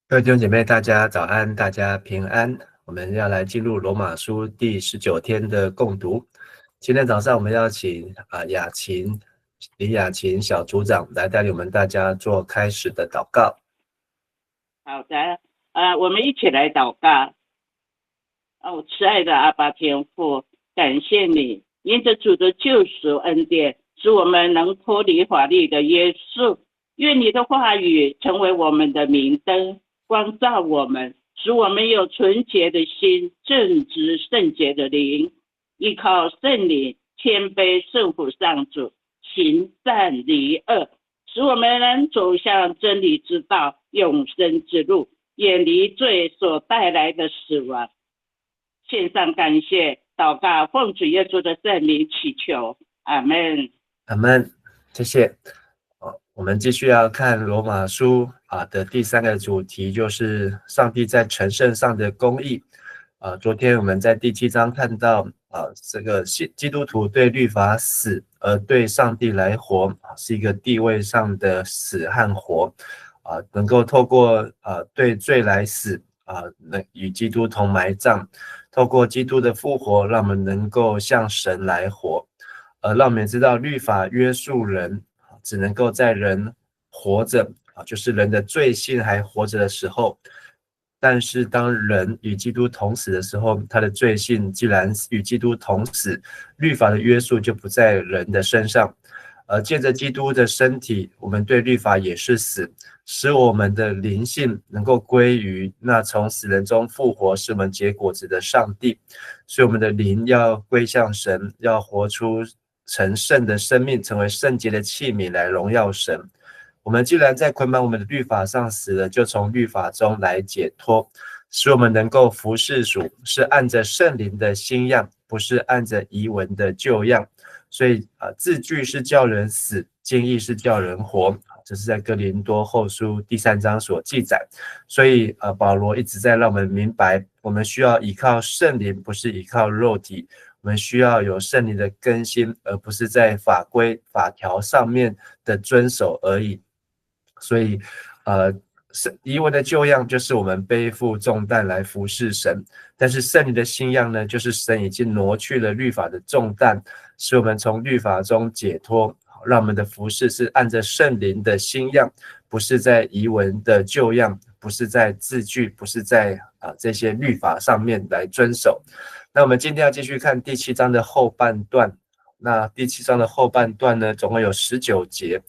各位弟兄姐妹，大家早安，大家平安。我们要来进入罗马书第19天的共读。今天早上我们要请李雅琴小组长来带领我们大家做开始的祷告。好的，我们一起来祷告。慈爱的阿爸天父，感谢你，因着主的救赎恩典，使我们能脱离法律的约束。愿你的话语成为我们的明灯，光照我们，使我们有纯洁的心，正直圣洁的灵，依靠圣灵，谦卑顺服上主，行善离恶，使我们能走向真理之道，永生之路，远离罪所带来的死亡。献上感谢，祷告，奉主耶稣的圣名祈求，阿们。阿们，谢谢。我们继续要看罗马书的第3个主题，就是上帝在成圣上的公义。昨天我们在第7章看到这个基督徒对律法死，而对上帝来活，是一个地位上的死和活，能够透过对罪来死，与基督同埋葬，透过基督的复活，让我们能够向神来活。让我们知道律法约束人，只能够在人活着，就是人的罪性还活着的时候。但是当人与基督同死的时候，他的罪性既然与基督同死，律法的约束就不在人的身上。借着基督的身体，我们对律法也是死，使我们的灵性能够归于那从死人中复活使我们结果子的上帝。所以我们的灵要归向神，要活出成圣的生命，成为圣洁的器皿来荣耀神。我们既然在捆绑我们的律法上死了，就从律法中来解脱，使我们能够服事主，是按着圣灵的新样，不是按着遗文的旧样。所以字句是叫人死，经义是叫人活，这是在哥林多后书第3章所记载。所以保罗一直在让我们明白，我们需要依靠圣灵，不是依靠肉体。我们需要有圣灵的更新，而不是在法规法条上面的遵守而已。所以遗文的旧样就是我们背负重担来服侍神，但是圣灵的新样呢，就是神已经挪去了律法的重担，使我们从律法中解脱，让我们的服侍是按着圣灵的新样，不是在遗文的旧样，不是在字句，不是在这些律法上面来遵守。那我们今天要继续看第7章的后半段。那第7章的后半段呢，总共有19节。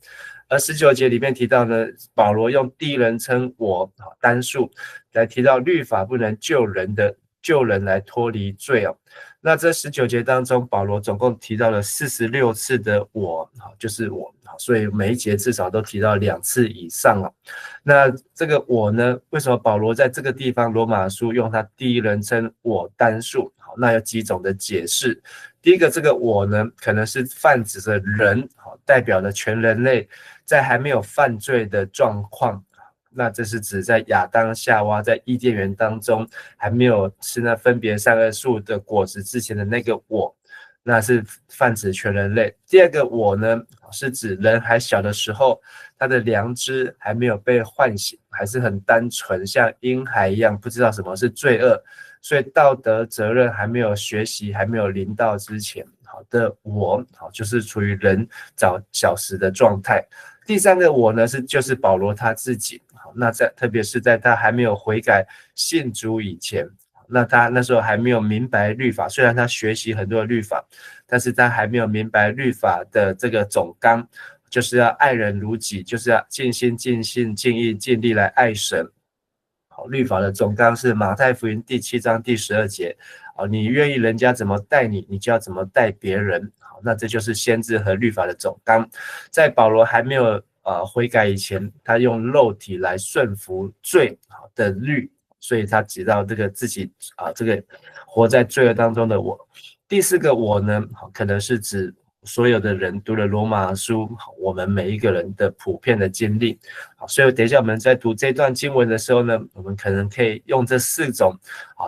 而19节里面提到呢，保罗用第一人称我单数来提到律法不能救人来脱离罪。那这19节当中，保罗总共提到了46次的我，就是我，所以每一节至少都提到2次以上。那这个我呢，为什么保罗在这个地方罗马书用他第一人称我单数？那有几种的解释。第一个，这个我呢，可能是泛指着人，代表了全人类在还没有犯罪的状况。那这是指在亚当夏娃在伊甸园当中还没有吃那分别善恶树的果子之前的那个我，那是泛指全人类。第二个我呢，是指人还小的时候，他的良知还没有被唤醒，还是很单纯，像婴孩一样，不知道什么是罪恶，所以道德责任还没有学习，还没有临到之前的我，就是处于人小时的状态。第三个我呢，就是保罗他自己。那特别是在他还没有悔改信主以前，那他那时候还没有明白律法，虽然他学习很多的律法，但是他还没有明白律法的这个总纲，就是要爱人如己，就是要尽心尽性尽意尽力来爱神。律法的总纲是马太福音第7章第12节，你愿意人家怎么待你，你就要怎么待别人。那这就是先知和律法的总纲。在保罗还没有悔改以前，他用肉体来顺服罪的律，所以他提到这个自己这个活在罪恶当中的我。第四个我呢，可能是指所有的人读了罗马书，我们每一个人的普遍的经历。所以等一下我们在读这段经文的时候呢，我们可能可以用这4种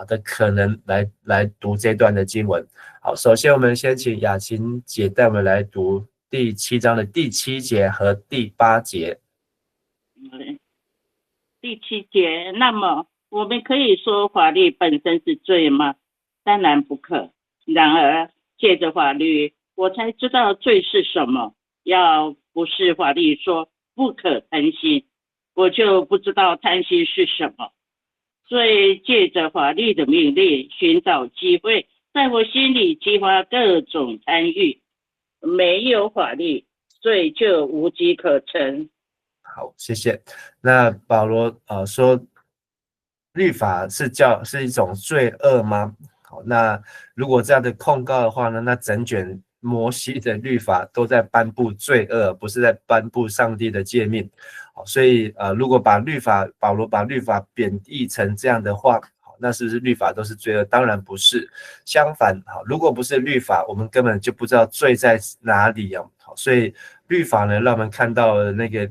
的可能来读这段的经文。好，首先我们先请雅琴姐带我们来读第7章的第7节和第8节。第7节，那么我们可以说法律本身是罪吗？当然不可。然而借着法律，我才知道罪是什么。要不是法律说不可贪心，我就不知道贪心是什么。所以借着法律的命令，寻找机会，在我心里激发各种贪欲。没有法律，罪就无机可乘。好，谢谢。那保罗说，律法是一种罪恶吗？好，那如果这样的控告的话呢，那整卷摩西的律法都在颁布罪恶，不是在颁布上帝的诫命。好，所以如果保罗把律法贬义成这样的话，好，那是不是律法都是罪恶？当然不是。相反，好，如果不是律法，我们根本就不知道罪在哪里啊。好，所以律法呢，让我们看到了那个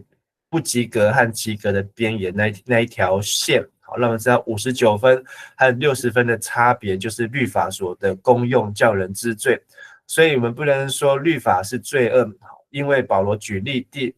不及格和及格的边缘那一条线。好，让我们知道59分和60分的差别，就是律法所的功用叫人知罪。所以我们不能说律法是罪恶，因为保罗举例第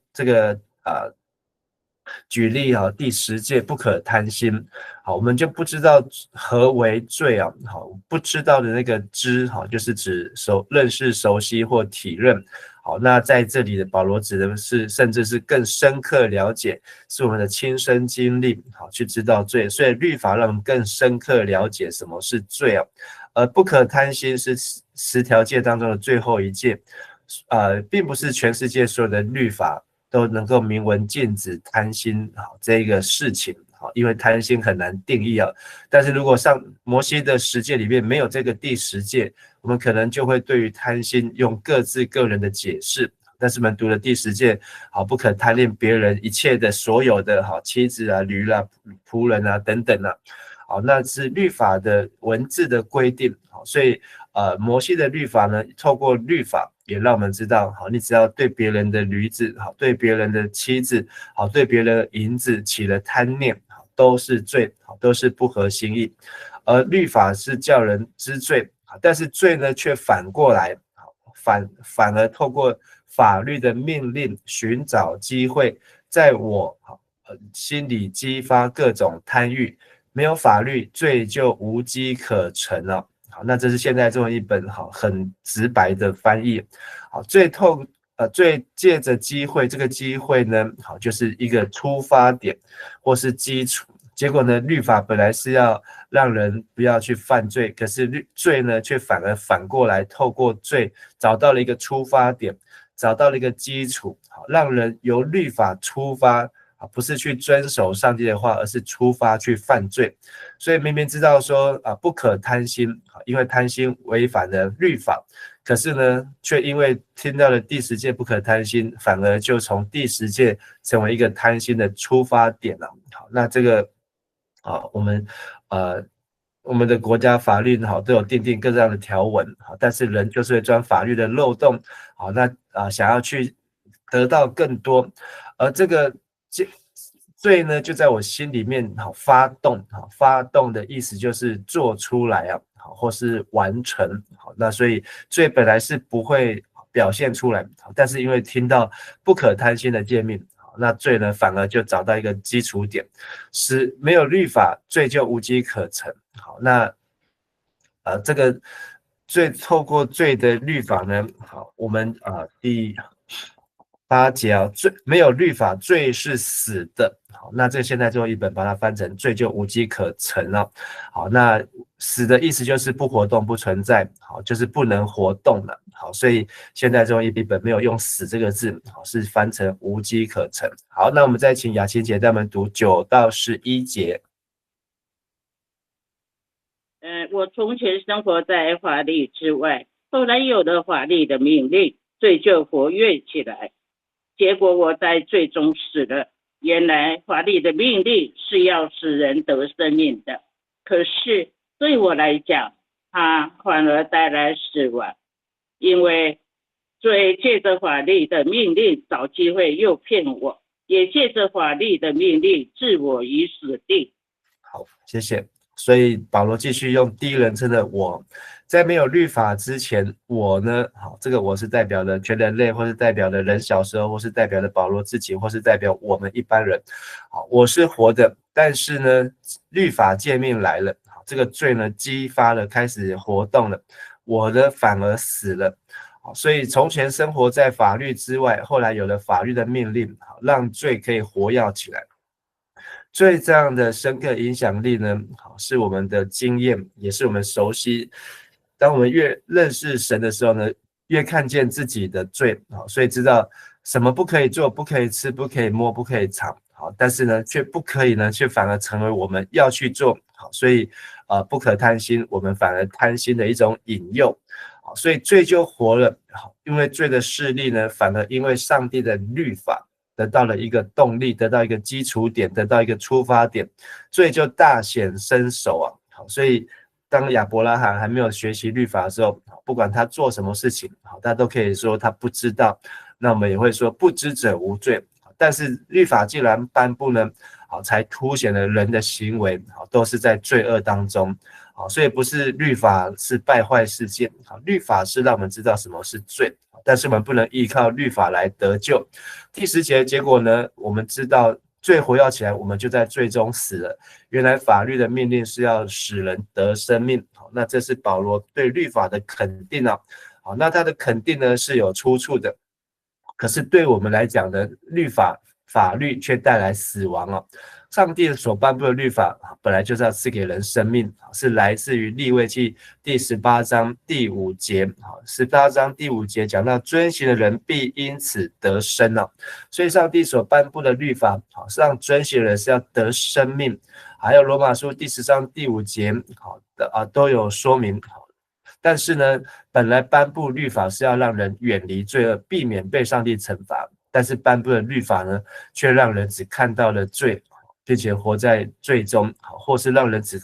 10诫不可贪心。好，我们就不知道何为罪啊。好，不知道的那个知，好，就是指认识、熟悉或体认。好，那在这里的保罗指的是，甚至是更深刻了解，是我们的亲身经历，好，去知道罪。所以律法让我们更深刻了解什么是罪啊。不可贪心是10条诫当中的最后一诫，并不是全世界所有的律法都能够明文禁止贪心这个事情，因为贪心很难定义啊。但是如果上摩西的10诫里面没有这个第10诫，我们可能就会对于贪心用各自个人的解释。但是我们读了第10诫，不可贪恋别人一切的所有的妻子啊、驴啦、仆人啊等等啊。好，那是律法的文字的规定。好，所以摩西的律法呢，透过律法也让我们知道，好，你只要对别人的驴子，好，对别人的妻子，好，对别人的银子起了贪念，好，都是罪，好，都是不合心意。而律法是叫人知罪，但是罪呢却反过来，反而透过法律的命令寻找机会，在我心里激发各种贪欲。没有法律，罪就无机可乘了。好，那这是现在中文译本很直白的翻译。好，罪借着机会，这个机会呢，好，就是一个出发点或是基础。结果呢，律法本来是要让人不要去犯罪，可是罪呢，却反过来透过罪找到了一个出发点，找到了一个基础，好，让人由律法出发。不是去遵守上帝的话，而是出发去犯罪。所以明明知道说不可贪心，因为贪心违反了律法，可是呢，却因为听到了第10诫不可贪心，反而就从第10诫成为一个贪心的出发点了。好，那这个我们的国家法律都有订定各样的条文，但是人就是会钻法律的漏洞，好，那想要去得到更多，而这个罪呢，就在我心里面发动的意思就是做出来啊，或是完成。好，那所以罪本来是不会表现出来，但是因为听到不可贪心的诫命，那罪呢反而就找到一个基础点，使没有律法，罪就无机可乘。好，那这个透过罪的律法呢，好，我们第8节啊，没有律法，罪是死的。好，那这个现在最后一本把它翻成罪就无机可乘了。好，那死的意思就是不活动、不存在，好，就是不能活动了。好，所以现在最后一本没有用死这个字，好，是翻成无机可乘。好，那我们再请雅琴姐带我们读9到11节。我从前生活在法律之外，后来有了法律的命令，罪就活跃起来。结果我在罪中死了。原来法律的命令是要使人得生命的，可是对我来讲，它反而带来死亡，因为罪借着法律的命令找机会诱骗我，也借着法律的命令置我于死地。好，谢谢。所以保罗继续用第一人称的我，在没有律法之前，我呢，好，这个我是代表了全人类，或是代表了人小时候，或是代表了保罗自己，或是代表我们一般人。好，我是活的，但是呢，律法诫命来了，好，这个罪呢激发了，开始活动了，我呢反而死了。好，所以从前生活在法律之外，后来有了法律的命令，好，让罪可以活跃起来。罪这样的深刻影响力呢，好，是我们的经验，也是我们熟悉。当我们越认识神的时候呢，越看见自己的罪，好，所以知道什么不可以做，不可以吃，不可以摸，不可以尝，好，但是呢，却不可以呢，却反而成为我们要去做，好，所以不可贪心，我们反而贪心的一种引诱，好，所以罪就活了，好，因为罪的势力呢，反而因为上帝的律法得到了一个动力，得到一个基础点，得到一个出发点，罪就大显身手啊！好，所以当亚伯拉罕还没有学习律法的时候，不管他做什么事情，好，他都可以说他不知道。那我们也会说不知者无罪。但是律法既然颁布呢，好，才凸显了人的行为，好，都是在罪恶当中。好，所以不是律法是败坏世界，好，律法是让我们知道什么是罪，但是我们不能依靠律法来得救。第10节结果呢，我们知道罪活跃起来，我们就在罪中死了。原来法律的命令是要使人得生命，好，那这是保罗对律法的肯定啊。好，那他的肯定呢是有出处的，可是对我们来讲呢，法律却带来死亡啊。上帝所颁布的律法本来就是要赐给人生命，是来自于利未记第18章第5节。18章第5节讲到遵行的人必因此得生啊。所以上帝所颁布的律法是让遵行的人是要得生命。还有罗马书第10章第5节都有说明。但是呢，本来颁布律法是要让人远离罪恶，避免被上帝惩罚，但是颁布的律法呢，却让人只看到了罪，并且活在罪中，或是让人只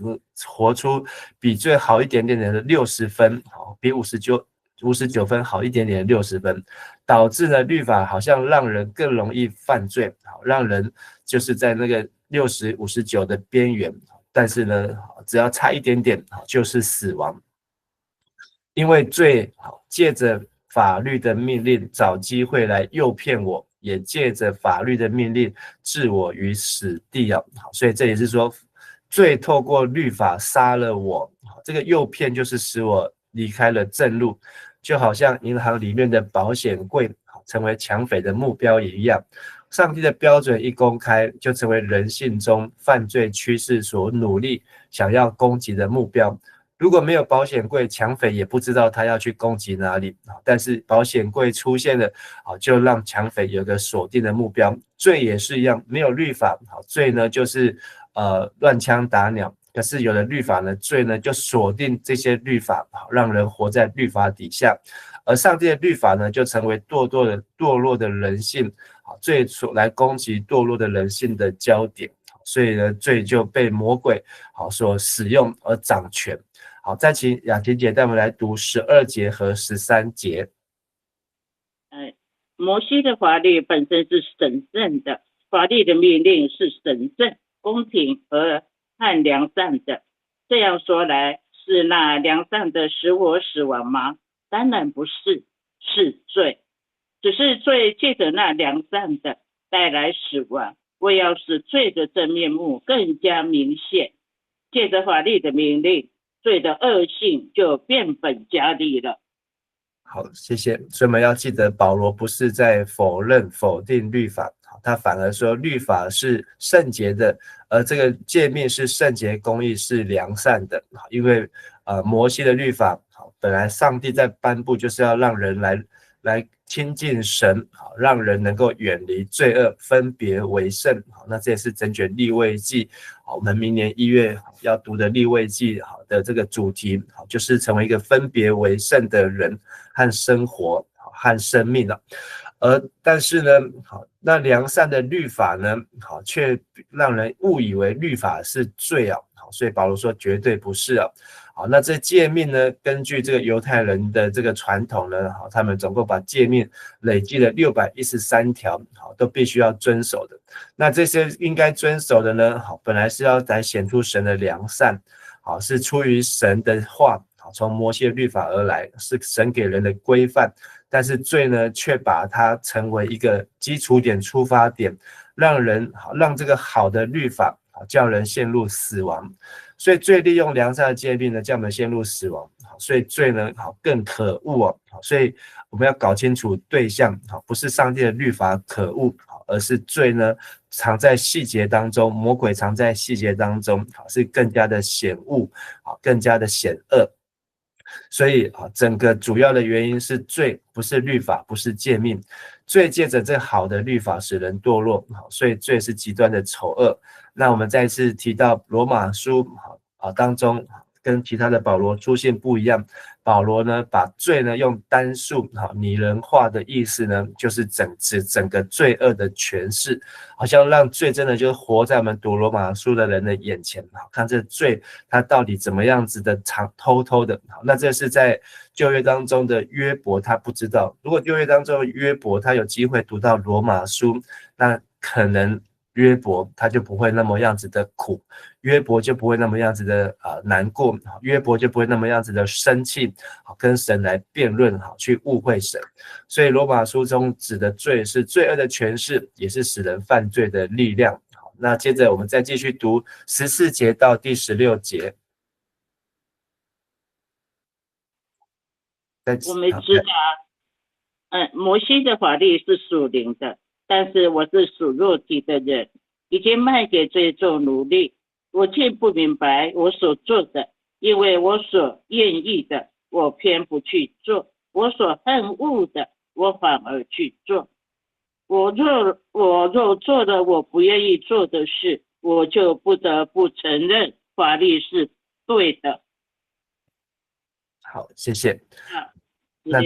活出比最好一点点的60分，比59分好一点点的60分，导致呢律法好像让人更容易犯罪，让人就是在那个60、59的边缘，但是呢，只要差一点点就是死亡。因为罪借着法律的命令找机会来诱骗我，也借着法律的命令置我于死地啊！所以这也是说，罪透过律法杀了我，这个诱骗就是使我离开了正路，就好像银行里面的保险柜成为抢匪的目标一样。上帝的标准一公开，就成为人性中犯罪趋势所努力想要攻击的目标。如果没有保险柜，抢匪也不知道他要去攻击哪里，但是保险柜出现了，就让抢匪有个锁定的目标。罪也是一样，没有律法，罪呢就是乱枪打鸟。可是有了律法呢，罪呢就锁定这些律法，让人活在律法底下。而上帝的律法呢，就成为堕落的人性，罪所来攻击堕落的人性的焦点。所以呢，罪就被魔鬼所使用而掌权。好，再请雅婷姐带我们来读12节和13节。摩西的法律本身是神圣的，法律的命令是神圣、公平和良善的。这样说来，是那良善的使我死亡吗？当然不是，是罪。只是罪借着那良善的带来死亡，为要使罪的真面目更加明显，借着法律的命令，罪的恶性就变本加厉了。好，谢谢。所以我们要记得，保罗不是在否定律法，他反而说律法是圣洁的，而这个诫命是圣洁、公义、是良善的。因为摩西的律法，本来上帝在颁布就是要让人来亲近神，让人能够远离罪恶，分别为圣。那这也是整卷利未记，我们明年1月要读的利未记的这个主题，就是成为一个分别为圣的人和生活和生命了。但是呢，那良善的律法呢，却让人误以为律法是罪啊。所以保罗说绝对不是啊。好，那这诫命呢，根据这个犹太人的这个传统呢，他们总共把诫命累计了613条，都必须要遵守的。那这些应该遵守的呢，本来是要来显出神的良善，好，是出于神的话，好，从摩西的律法而来，是神给人的规范。但是罪呢，却把它成为一个基础点、出发点，让这个好的律法叫人陷入死亡。所以罪利用良善的诫命呢，叫我们陷入死亡。所以罪呢，更可恶哦。所以我们要搞清楚对象，不是上帝的律法可恶，而是罪呢藏在细节当中，魔鬼藏在细节当中，是更加的显恶，更加的险恶。所以整个主要的原因是罪，不是律法，不是诫命。罪借着这好的律法使人堕落，所以罪是极端的丑恶。那我们再次提到罗马书当中，跟其他的保罗出现不一样。保罗呢，把罪呢用单数拟人化的意思呢，就是指整个罪恶的诠释，好像让罪真的就活在我们读罗马书的人的眼前，看这罪它到底怎么样子的偷偷的。那这是在旧约当中的约伯他不知道，如果旧约当中的约伯他有机会读到罗马书，那可能约伯他就不会那么样子的苦，约伯就不会那么样子的难过，约伯就不会那么样子的生气，跟神来辩论，去误会神。所以罗马书中指的罪是罪恶的诠释，也是使人犯罪的力量。那接着我们再继续读14节到第16节。我们知道摩西的法律是属灵的，但是我是属肉体的人，已经卖给罪做奴隶。我竟不明白我所做的，因为我所愿意的我偏不去做，我所恨恶的我反而去做。我若做了我不愿意做的事，我就不得不承认法律是对的。好，谢谢。那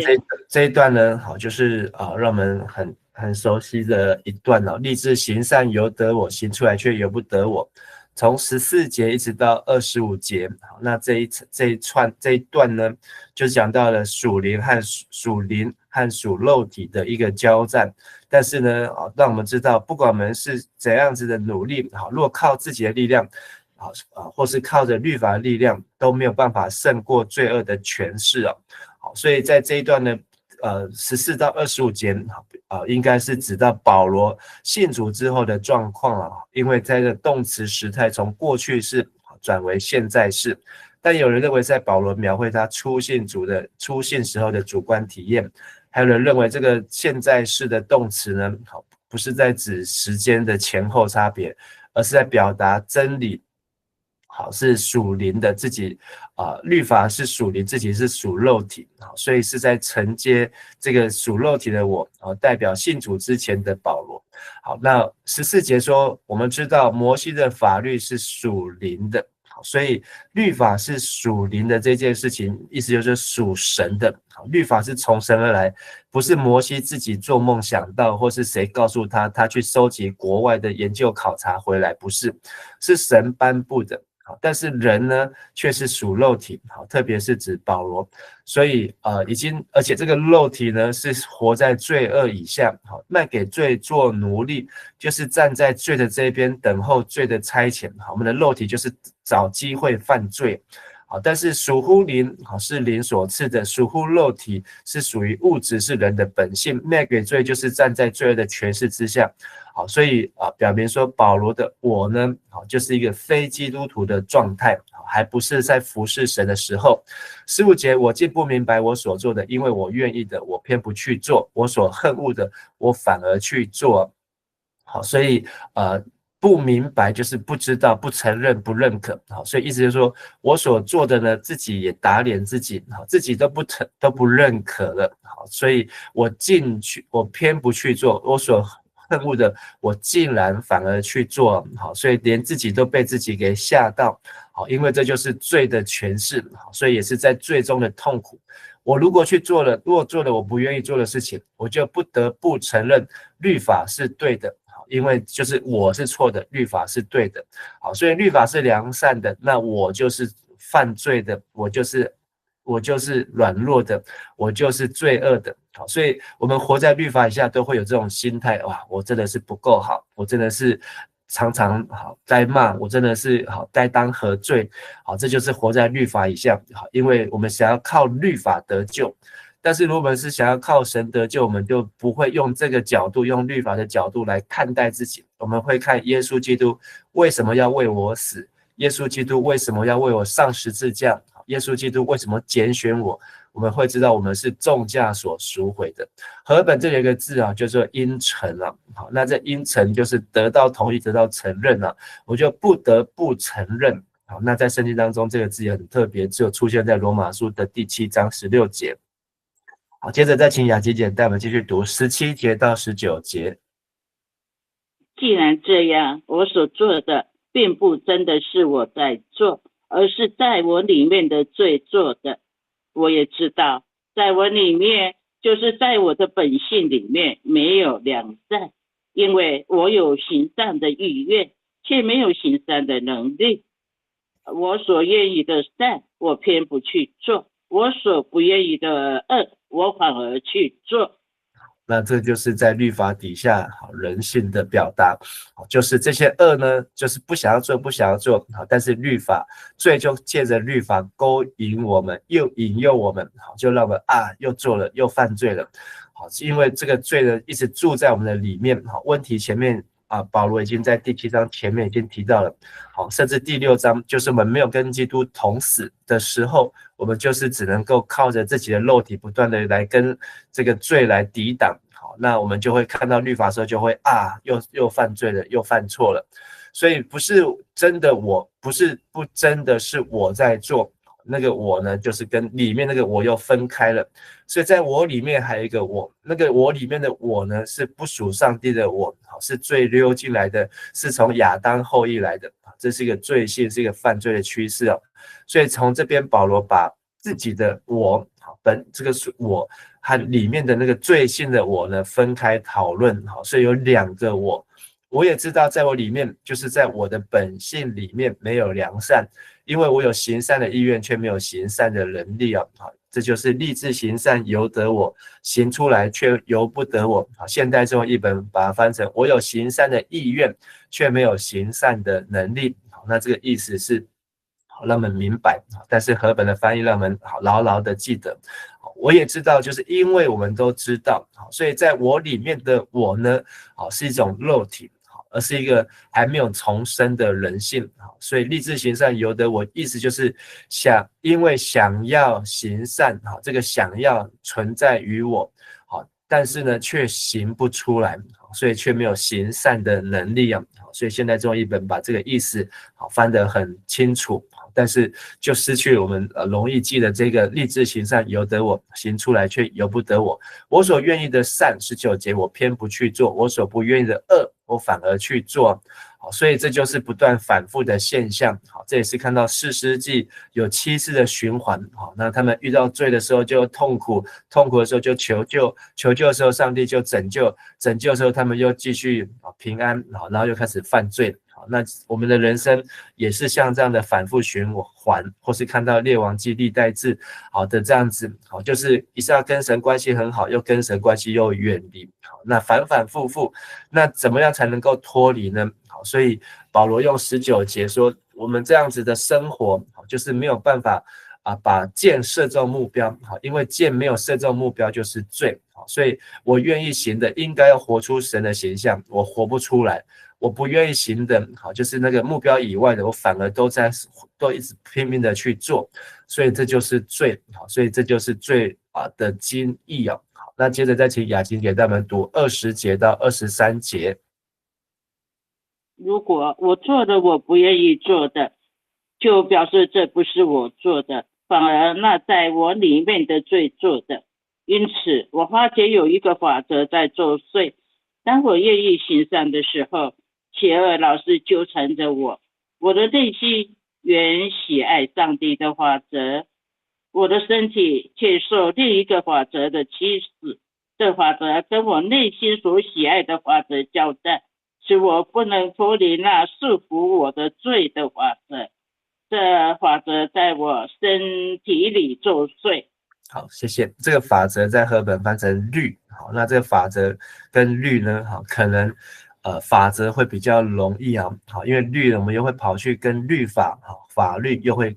这一段呢，就是让我们很熟悉的一段立志行善由得我，行出来却由不得我。从14节一直到25节，那这一段呢，就讲到了属灵和属肉体的一个交战。但是呢，让我们知道，不管我们是怎样子的努力，如果靠自己的力量，或是靠着律法的力量，都没有办法胜过罪恶的权势。所以在这一段呢，14到25节应该是指到保罗信主之后的状况因为在这动词时态从过去式转为现在式，但有人认为在保罗描绘他初信时候的主观体验，还有人认为这个现在式的动词呢，不是在指时间的前后差别，而是在表达真理。是属灵的自己律法是属灵，自己是属肉体，所以是在承接这个属肉体的我代表信主之前的保罗。好，那14节说，我们知道摩西的法律是属灵的，所以律法是属灵的这件事情，意思就是属神的。律法是从神而来，不是摩西自己做梦想到，或是谁告诉他去收集国外的研究考察回来，不是，是神颁布的。但是人呢，却是属肉体，特别是指保罗，所以而且这个肉体呢，是活在罪恶以下，卖给罪做奴隶，就是站在罪的这边等候罪的差遣。我们的肉体就是找机会犯罪。但是属乎灵是灵所赐的，属乎肉体是属于物质，是人的本性。卖给罪就是站在罪恶的权势之下。所以表明说保罗的我呢，就是一个非基督徒的状态，还不是在服侍神的时候。15节，我竟不明白我所做的，因为我愿意的我偏不去做，我所恨恶的我反而去做。所以不明白就是不知道、不承认、不认可。所以意思就是说，我所做的呢，自己也打脸自己，自己都不认可了。所以我偏不去做，我所恨恶的，我竟然反而去做。所以连自己都被自己给吓到。因为这就是罪的权势，所以也是在罪中的痛苦。我如果做了我不愿意做的事情，我就不得不承认律法是对的。因为就是我是错的，律法是对的。所以律法是良善的，那我就是犯罪的，我就是软弱的，我就是罪恶的。所以我们活在律法以下都会有这种心态，哇，我真的是不够好，我真的是常常该骂，我真的是该当何罪，这就是活在律法以下，因为我们想要靠律法得救。但是如果我们是想要靠神得救，我们就不会用这个角度，用律法的角度来看待自己。我们会看耶稣基督为什么要为我死，耶稣基督为什么要为我上十字架，耶稣基督为什么拣选我，我们会知道我们是重价所赎回的。和本这里有一个字叫做因承啊，好，那这因承就是得到同意，得到承认啊，我就不得不承认。好，那在圣经当中这个字也很特别，只有出现在罗马书的第7章16节。好，接着再请雅琪姐带我们继续读17节到19节。既然这样，我所做的并不真的是我在做，而是在我里面的罪做的。我也知道，在我里面，就是在我的本性里面没有良善，因为我有行善的意愿，却没有行善的能力。我所愿意的善，我偏不去做；我所不愿意的恶，我反而去做。那这就是在律法底下人性的表达，就是这些恶呢，就是不想要做，不想要做，但是律法罪就借着律法勾引我们，又引诱我们，就让我们又做了，又犯罪了。因为这个罪呢一直住在我们的里面。问题前面保罗已经在第7章前面已经提到了，甚至第6章就是我们没有跟基督同死的时候，我们就是只能够靠着自己的肉体不断的来跟这个罪来抵挡。好，那我们就会看到律法的时候就会又犯罪了，又犯错了。所以不是真的我，不真的是我在做，那个我呢就是跟里面那个我又分开了。所以在我里面还有一个我，那个我里面的我呢是不属上帝的我，是罪溜进来的，是从亚当后裔来的，这是一个罪性，是一个犯罪的趋势。所以从这边保罗把自己的我这个我和里面的那个罪性的我呢分开讨论。所以有2个我也知道在我里面，就是在我的本性里面没有良善，因为我有行善的意愿，却没有行善的能力。这就是立志行善由得我，行出来却由不得我。现代中文译本把它翻成我有行善的意愿，却没有行善的能力。那这个意思是让我们明白，但是和本的翻译让我们牢牢的记得。我也知道，就是因为我们都知道，所以在我里面的我呢，是一种肉体，而是一个还没有重生的人性。所以立志行善由得我，意思就是因为想要行善，这个想要存在于我，但是呢却行不出来，所以却没有行善的能力。所以现在中文译本把这个意思翻得很清楚，但是就失去了我们容易记的这个立志行善由得我，行出来却由不得我。我所愿意的善19节我偏不去做，我所不愿意的恶我反而去做。所以这就是不断反复的现象。这也是看到士师记有7次的循环。那他们遇到罪的时候就痛苦，痛苦的时候就求救，求救的时候上帝就拯救，拯救的时候他们又继续平安，然后又开始犯罪。那我们的人生也是像这样的反复循环，或是看到列王记历代志的这样子，就是一下跟神关系很好，又跟神关系又远离，那反反复复，那怎么样才能够脱离呢？所以保罗用19节说，我们这样子的生活就是没有办法把箭射中目标，因为箭没有射中目标就是罪。所以我愿意行的应该要活出神的形象，我活不出来。我不愿意行的就是那个目标以外的，我反而都一直拼命的去做，所以这就是罪。所以这就是罪的精义。那接着再请雅琴给他们读20节到23节。如果我做的我不愿意做的，就表示这不是我做的，反而那在我里面的罪做的。因此我发觉有一个法则在作祟，当我愿意行善的时候，邪恶老是纠缠着我。我的内心原喜爱上帝的法则，我的身体却受另一个法则的驱使。这法则跟我内心所喜爱的法则交战，使我不能脱离那束缚我的罪的法则。这法则在我身体里作祟。好，谢谢。这个法则在和本翻成律。好，那这个法则跟律呢，可能法则会比较容易啊，好，因为律我们又会跑去跟律法法律又会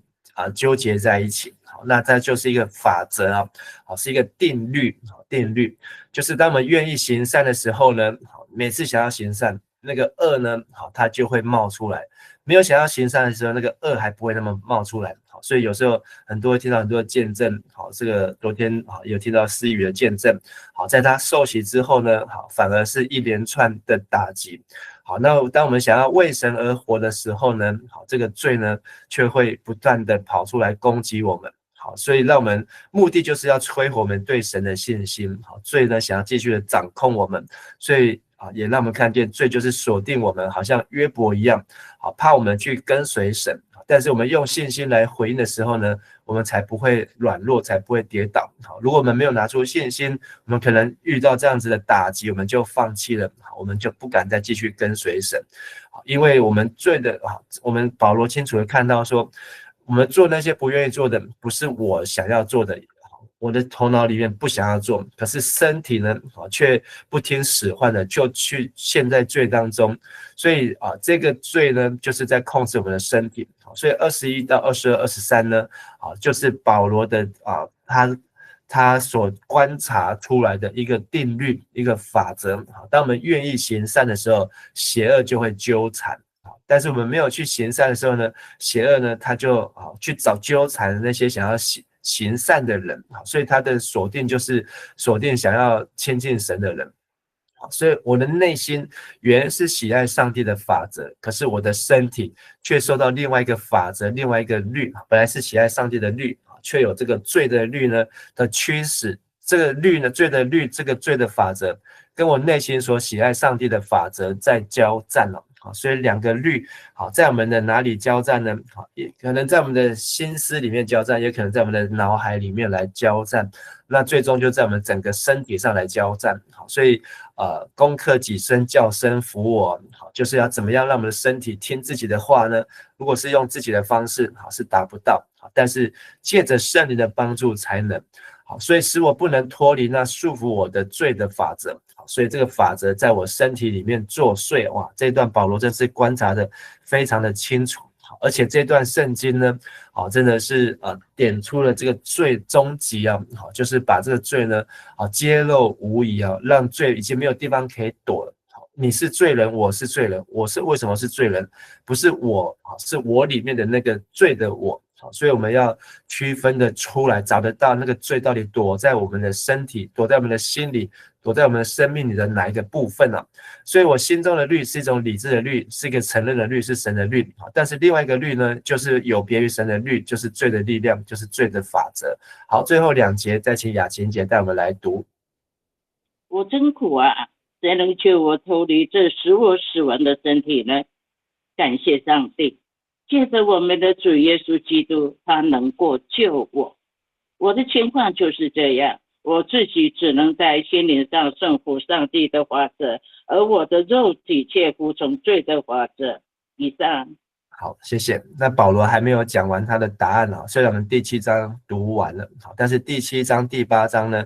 纠结在一起，好，那它就是一个法则啊，好，是一个定律，定律就是当我们愿意行善的时候呢，每次想要行善，那个恶呢，好，它就会冒出来。没有想要行善的时候，那个恶还不会那么冒出来。好，所以有时候很多听到很多的见证，好，这个昨天有听到思雨的见证，好，在他受洗之后呢，好，反而是一连串的打击。好，那当我们想要为神而活的时候呢，好，这个罪呢却会不断的跑出来攻击我们。好，所以让我们目的就是要摧毁我们对神的信心。好，罪呢想要继续的掌控我们，所以也让我们看见罪就是锁定我们，好像约伯一样，好，怕我们去跟随神。但是我们用信心来回应的时候呢，我们才不会软弱，才不会跌倒。好，如果我们没有拿出信心，我们可能遇到这样子的打击，我们就放弃了，我们就不敢再继续跟随神。因为我们罪的，我们保罗清楚的看到说，我们做那些不愿意做的，不是我想要做的，我的头脑里面不想要做，可是身体呢，却不听使唤的，就去陷在罪当中。所以这个罪呢，就是在控制我们的身体。所以21到22、23呢，就是保罗的他所观察出来的一个定律，一个法则。当我们愿意行善的时候，邪恶就会纠缠。但是我们没有去行善的时候呢，邪恶呢，他就去找纠缠那些想要行善的人，所以他的锁定就是锁定想要亲近神的人。所以我的内心原是喜爱上帝的法则，可是我的身体却受到另外一个法则，另外一个律，本来是喜爱上帝的律，却有这个罪的律呢的驱使。这个律呢，罪的律，这个罪的法则，跟我内心所喜爱上帝的法则在交战了。所以两个律，在我们的哪里交战呢？也可能在我们的心思里面交战，也可能在我们的脑海里面来交战。那最终就在我们整个身体上来交战。所以攻克己身，叫身服我，就是要怎么样让我们的身体听自己的话呢？如果是用自己的方式，是达不到，但是借着圣灵的帮助才能。好，所以使我不能脱离那束缚我的罪的法则。好，所以这个法则在我身体里面作祟。哇，这一段保罗真是观察的非常的清楚。好，而且这段圣经呢，真的是点出了这个罪终极啊，好，就是把这个罪呢，揭露无遗啊，让罪已经没有地方可以躲了。你是罪人，我是罪人，我是为什么是罪人？不是我，是我里面的那个罪的我。所以我们要区分的出来，找得到那个罪到底躲在我们的身体，躲在我们的心里，躲在我们的生命里的哪一个部分呢？所以我心中的律是一种理智的律，是一个承认的律，是神的律。但是另外一个律呢，就是有别于神的律，就是罪的力量，就是罪的法则。好，最后2节再请雅琴姐带我们来读。我真苦啊，谁能救我脱离这使我死亡的身体呢？感谢上帝，借着我们的主耶稣基督，他能够救我。我的情况就是这样，我自己只能在心灵上顺服上帝的法则，而我的肉体却服从罪的法则。以上。好，谢谢。那保罗还没有讲完他的答案啊，虽然我们第7章读完了，但是第7章、第8章呢，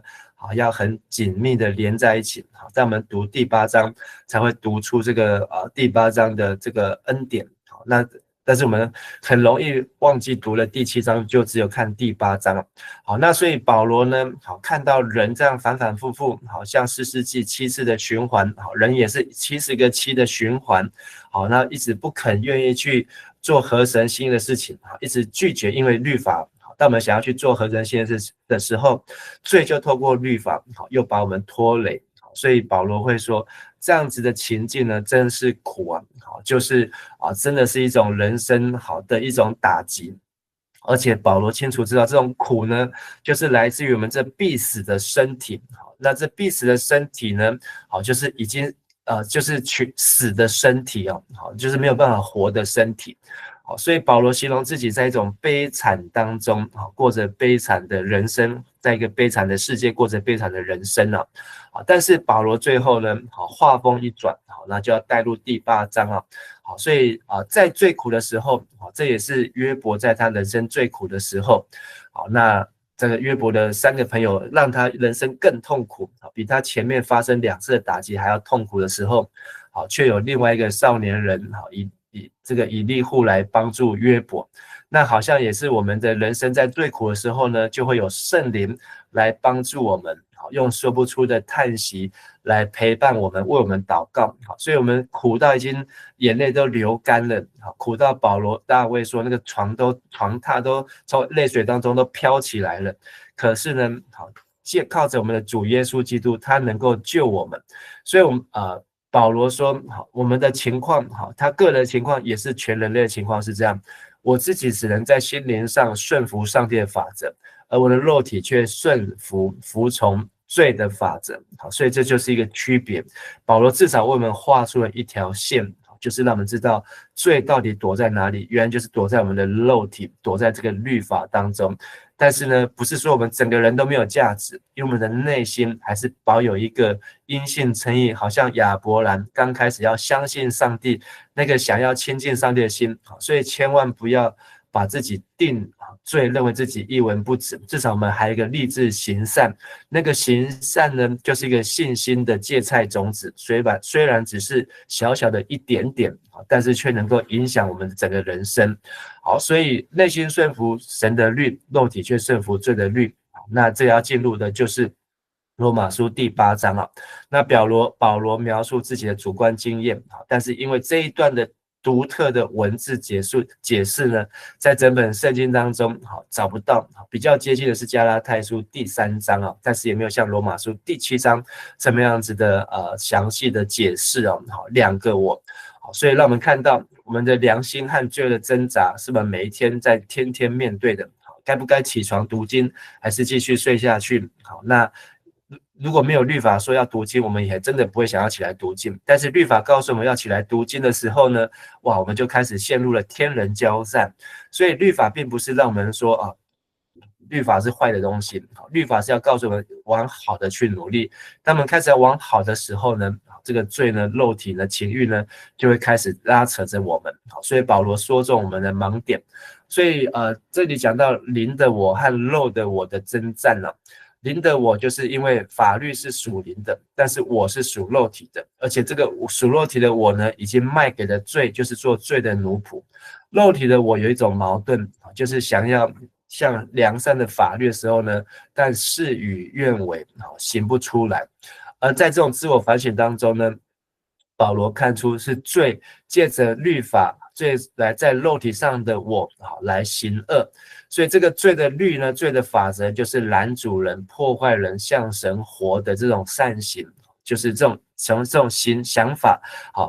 要很紧密的连在一起。在我们读第8章才会读出这个第8章的这个恩典。那但是我们很容易忘记读了第7章，就只有看第8章。好，那所以保罗呢，看到人这样反反复复，好像士师记7次的循环，好，人也是70个7的循环。好，那一直不肯愿意去做合神心意的事情，一直拒绝，因为律法。当我们想要去做合神心意的时候，罪就透过律法，又把我们拖累。所以保罗会说，这样子的情境呢，真是苦啊，就是真的是一种人生好的一种打击。而且保罗清楚知道，这种苦呢，就是来自于我们这必死的身体。那这必死的身体呢，就是已经就是死的身体哦，就是没有办法活的身体。所以保罗形容自己在一种悲惨当中，过着悲惨的人生，在一个悲惨的世界过着悲惨的人生啊。但是保罗最后呢，话锋一转，那就要带入第8章啊。所以在最苦的时候，这也是约伯在他人生最苦的时候。那这个约伯的3个朋友让他人生更痛苦，比他前面发生2次的打击还要痛苦的时候，好，却有另外一个少年人，好，以利户来帮助约伯。那好像也是我们的人生在最苦的时候呢，就会有圣灵来帮助我们，好，用说不出的叹息来陪伴我们，为我们祷告。好，所以我们苦到已经眼泪都流干了，好，苦到保罗大卫说那个床榻都从泪水当中都飘起来了。可是呢，好，靠着我们的主耶稣基督，他能够救我们。所以保罗说，好，我们的情况，好，他个人的情况也是全人类的情况是这样。我自己只能在心灵上顺服上帝的法则，而我的肉体却服从罪的法则。好，所以这就是一个区别。保罗至少为我们画出了一条线，就是让我们知道罪到底躲在哪里，原来就是躲在我们的肉体，躲在这个律法当中。但是呢，不是说我们整个人都没有价值，因为我们的内心还是保有一个因信称义，好像亚伯兰刚开始要相信上帝，那个想要亲近上帝的心。所以千万不要把自己定罪，认为自己一文不值。至少我们还有一个立志行善，那个行善呢，就是一个信心的芥菜种子，虽然只是小小的一点点，但是却能够影响我们整个人生。好，所以内心顺服神的律，肉体却顺服罪的律。那这要进入的就是罗马书第8章啊。那保罗描述自己的主观经验，但是因为这一段的独特的文字解释呢，在整本圣经当中找不到，比较接近的是加拉太书第3章啊，但是也没有像罗马书第7章这么样子的详细的解释哦。两个我，所以让我们看到我们的良心和罪的挣扎，是我们每一天在天天面对的。该不该起床读经，还是继续睡下去？好，那如果没有律法说要读经，我们也真的不会想要起来读经。但是律法告诉我们要起来读经的时候呢，哇，我们就开始陷入了天人交战。所以律法并不是让我们说律法是坏的东西，律法是要告诉我们往好的去努力。当我们开始要往好的时候呢，这个罪呢、肉体呢、情欲呢，就会开始拉扯着我们。所以保罗说中我们的盲点。所以这里讲到灵的我和肉的我的征战了。灵的我就是因为法律是属灵的，但是我是属肉体的，而且这个属肉体的我呢，已经卖给了罪，就是做罪的奴仆。肉体的我有一种矛盾，就是想要像良善的法律的时候呢，但事与愿违，行不出来。而在这种自我反省当中呢，保罗看出是罪借着律法，罪来在肉体上的我来行恶。所以这个罪的律呢，罪的法则就是拦阻人、破坏人向神活的这种善行，就是从这种想法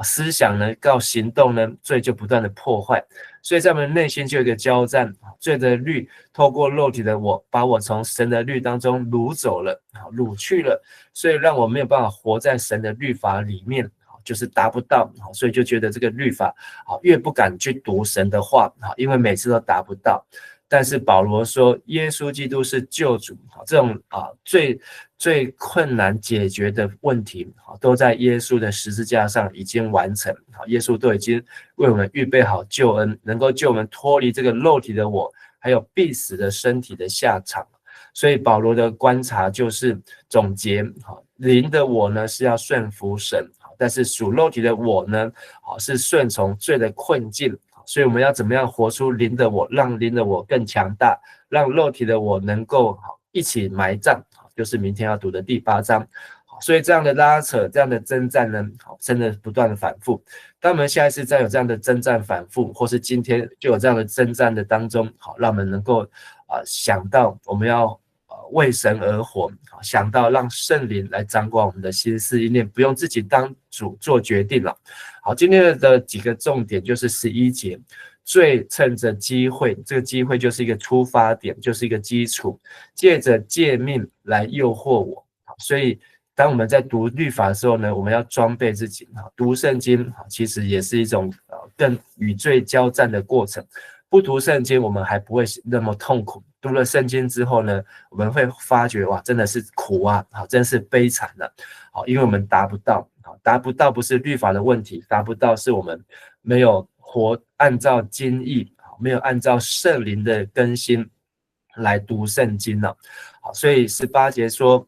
思想呢到行动呢，罪就不断的破坏。所以在我们内心就有一个交战，罪的律透过肉体的我，把我从神的律当中掳走了，掳去了，所以让我没有办法活在神的律法里面，就是达不到，所以就觉得这个律法越不敢去读神的话，因为每次都达不到。但是保罗说，耶稣基督是救主，这种最困难解决的问题，都在耶稣的十字架上已经完成。耶稣都已经为我们预备好救恩，能够救我们脱离这个肉体的我，还有必死的身体的下场。所以保罗的观察就是总结，灵的我呢是要顺服神，但是属肉体的我呢是顺从罪的困境。所以我们要怎么样活出灵的我，让灵的我更强大，让肉体的我能够一起埋葬，就是明天要读的第8章。所以这样的拉扯，这样的征战呢，真的不断的反复。当我们下一次再有这样的征战反复，或是今天就有这样的征战的当中，让我们能够想到我们要为神而活，想到让圣灵来掌管我们的心思意念，不用自己当主做决定了。好，今天的几个重点就是11节，罪趁着机会，这个机会就是一个出发点，就是一个基础，借着诫命来诱惑我。所以当我们在读律法的时候呢，我们要装备自己，读圣经其实也是一种更与罪交战的过程。不读圣经，我们还不会那么痛苦。读了圣经之后呢，我们会发觉哇，真的是苦啊，真是悲惨了。因为我们达不到不是律法的问题，达不到是我们没有按照经义，没有按照圣灵的更新来读圣经了。所以18节说，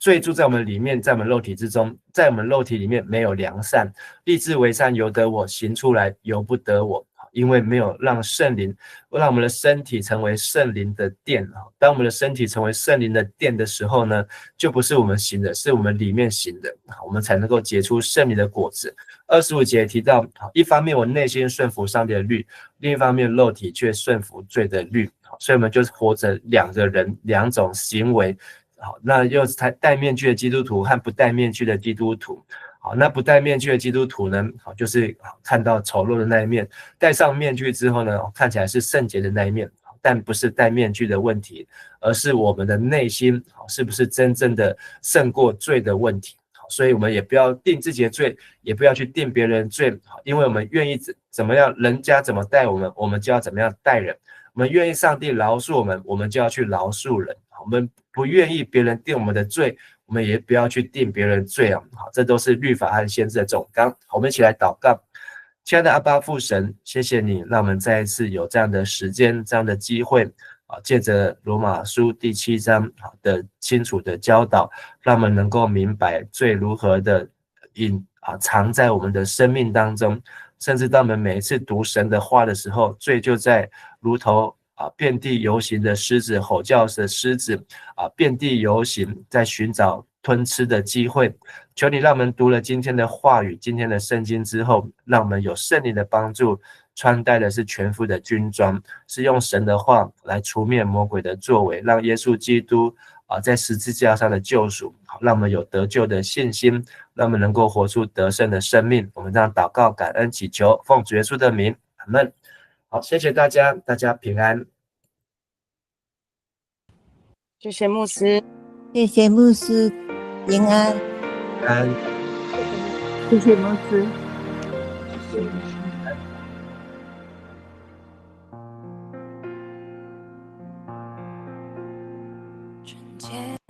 罪住在我们里面，在我们肉体之中，在我们肉体里面没有良善，立志为善由得我，行出来由不得我。因为没有让圣灵，让我们的身体成为圣灵的殿。当我们的身体成为圣灵的殿的时候呢，就不是我们行的，是我们里面行的，我们才能够结出圣灵的果子。25节提到，一方面我内心顺服上帝的律，另一方面肉体却顺服罪的律。所以我们就是活着两个人，两种行为。好，那又戴面具的基督徒和不戴面具的基督徒。好，那不戴面具的基督徒呢？好，就是看到丑陋的那一面；戴上面具之后呢，看起来是圣洁的那一面。但不是戴面具的问题，而是我们的内心是不是真正的胜过罪的问题。所以我们也不要定自己的罪，也不要去定别人的罪，因为我们愿意怎么样，人家怎么待我们，我们就要怎么样待人。我们愿意上帝饶恕我们，我们就要去饶恕人。我们不愿意别人定我们的罪，我们也不要去定别人罪啊！这都是律法和先知的总纲。我们一起来祷告。亲爱的阿爸父神，谢谢你让我们再一次有这样的时间，这样的机会借着罗马书第7章的清楚的教导，让我们能够明白罪如何的藏在我们的生命当中，甚至当我们每一次读神的话的时候，罪就在如同遍地游行的狮子，吼叫的狮子遍地游行，在寻找吞吃的机会。求你让我们读了今天的话语，今天的圣经之后，让我们有圣灵的帮助，穿戴的是全副的军装，是用神的话来除灭魔鬼的作为，让耶稣基督在十字架上的救赎，让我们有得救的信心，让我们能够活出得胜的生命。我们这样祷告感恩祈求，奉主耶稣的名，阿们。好，谢谢大家，大家平安。谢谢牧师，谢谢牧师，平安。平安。谢谢牧师。纯洁